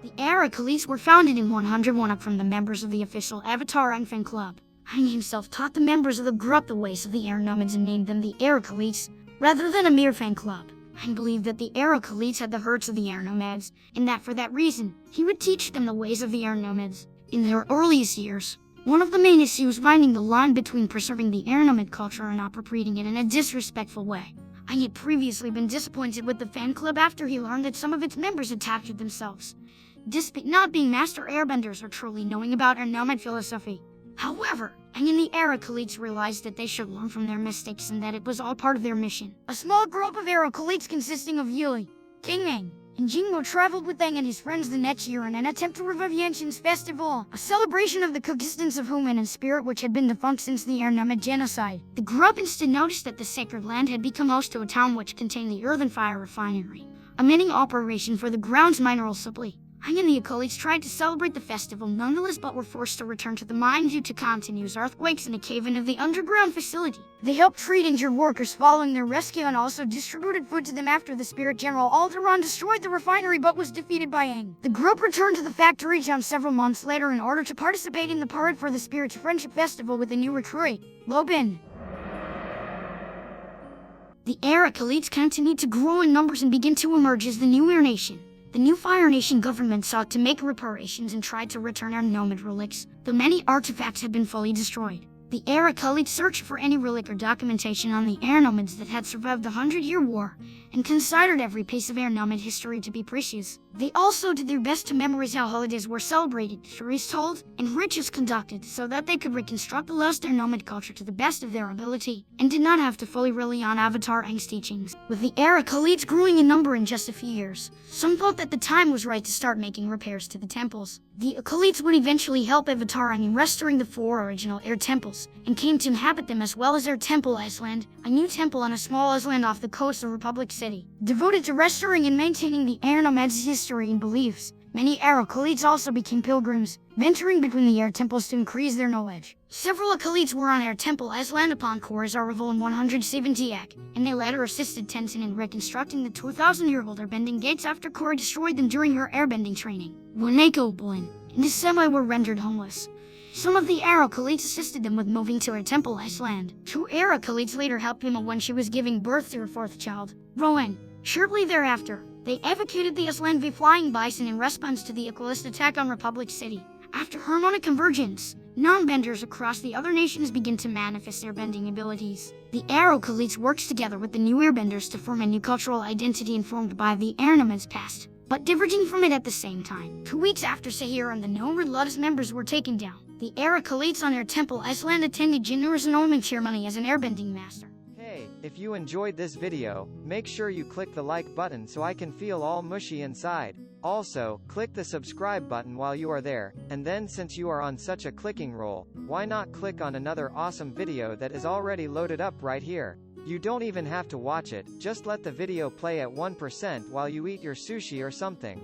The Air Acolytes were founded in 101 from the members of the official Avatar Aang fan club. Aang himself taught the members of the group the ways of the Air Nomads and named them the Air Acolytes, rather than a mere fan club. Aang believed that the Air Acolytes had the hearts of the Air Nomads, and that for that reason, he would teach them the ways of the Air Nomads. In their earliest years, one of the main issues was finding the line between preserving the Air Nomad culture and appropriating it in a disrespectful way. Aang had previously been disappointed with the fan club after he learned that some of its members had captured themselves, despite not being master airbenders or truly knowing about Air Nomad philosophy. However, Aang and the Air Acolytes realized that they should learn from their mistakes and that it was all part of their mission. A small group of Air Acolytes consisting of Yuli, King Aang, and Jingmo traveled with Aang and his friends the next year in an attempt to revive Yanshin's festival, a celebration of the coexistence of human and spirit which had been defunct since the Air Nomad genocide. The group instead noticed that the sacred land had become host to a town which contained the earthen fire refinery, a mining operation for the ground's mineral supply. Aang and the Acolytes tried to celebrate the festival nonetheless but were forced to return to the mine due to continuous earthquakes in a cave-in of the underground facility. They helped treat injured workers following their rescue and also distributed food to them after the Spirit General Alderaan destroyed the refinery but was defeated by Aang. The group returned to the factory town several months later in order to participate in the parade for the Spirit's Friendship Festival with a new recruit, Lobin. The Air Acolytes continued to grow in numbers and begin to emerge as the new Air Nation. The new Fire Nation government sought to make reparations and tried to return Air Nomad relics, though many artifacts had been fully destroyed. The Air Acolytes searched for any relic or documentation on the Air Nomads that had survived the 100-Year War, and considered every piece of Air Nomad history to be precious. They also did their best to memorize how holidays were celebrated, stories told, and rituals conducted so that they could reconstruct the lost Air Nomad culture to the best of their ability, and did not have to fully rely on Avatar Aang's teachings. With the Air Acolytes growing in number in just a few years, some thought that the time was right to start making repairs to the temples. The Acolytes would eventually help Avatar Aang in restoring the 4 original Air Temples, and came to inhabit them as well as Air Temple Island, a new temple on a small island off the coast of Republic City. Devoted to restoring and maintaining the Air Nomads' history and beliefs, many Air Acolytes also became pilgrims, venturing between the Air Temples to increase their knowledge. Several Acolytes were on Air Temple Island upon Korra's arrival in 170 AD, and they later assisted Tenzin in reconstructing the 2,000-year-old airbending gates after Korra destroyed them during her airbending training. When Eiko Blin and his semi were rendered homeless, some of the Air Acolytes assisted them with moving to Air Temple Island. 2 Air Acolytes later helped Pima when she was giving birth to her 4th child, Rowan. Shortly thereafter, they advocated the Island v Flying Bison in response to the Equalist attack on Republic City. After harmonic convergence, non-benders across the other nations begin to manifest their bending abilities. The Air Acolytes works together with the new airbenders to form a new cultural identity informed by the Air Nomads past, but diverging from it at the same time. 2 weeks after Sahir and the Nomad Lotus members were taken down, the Air Acolytes on Air Temple Island attended Jinra's annulment ceremony as an airbending master. Hey, if you enjoyed this video, make sure you click the like button so I can feel all mushy inside. Also, click the subscribe button while you are there, and then since you are on such a clicking roll, why not click on another awesome video that is already loaded up right here. You don't even have to watch it, just let the video play at 1% while you eat your sushi or something.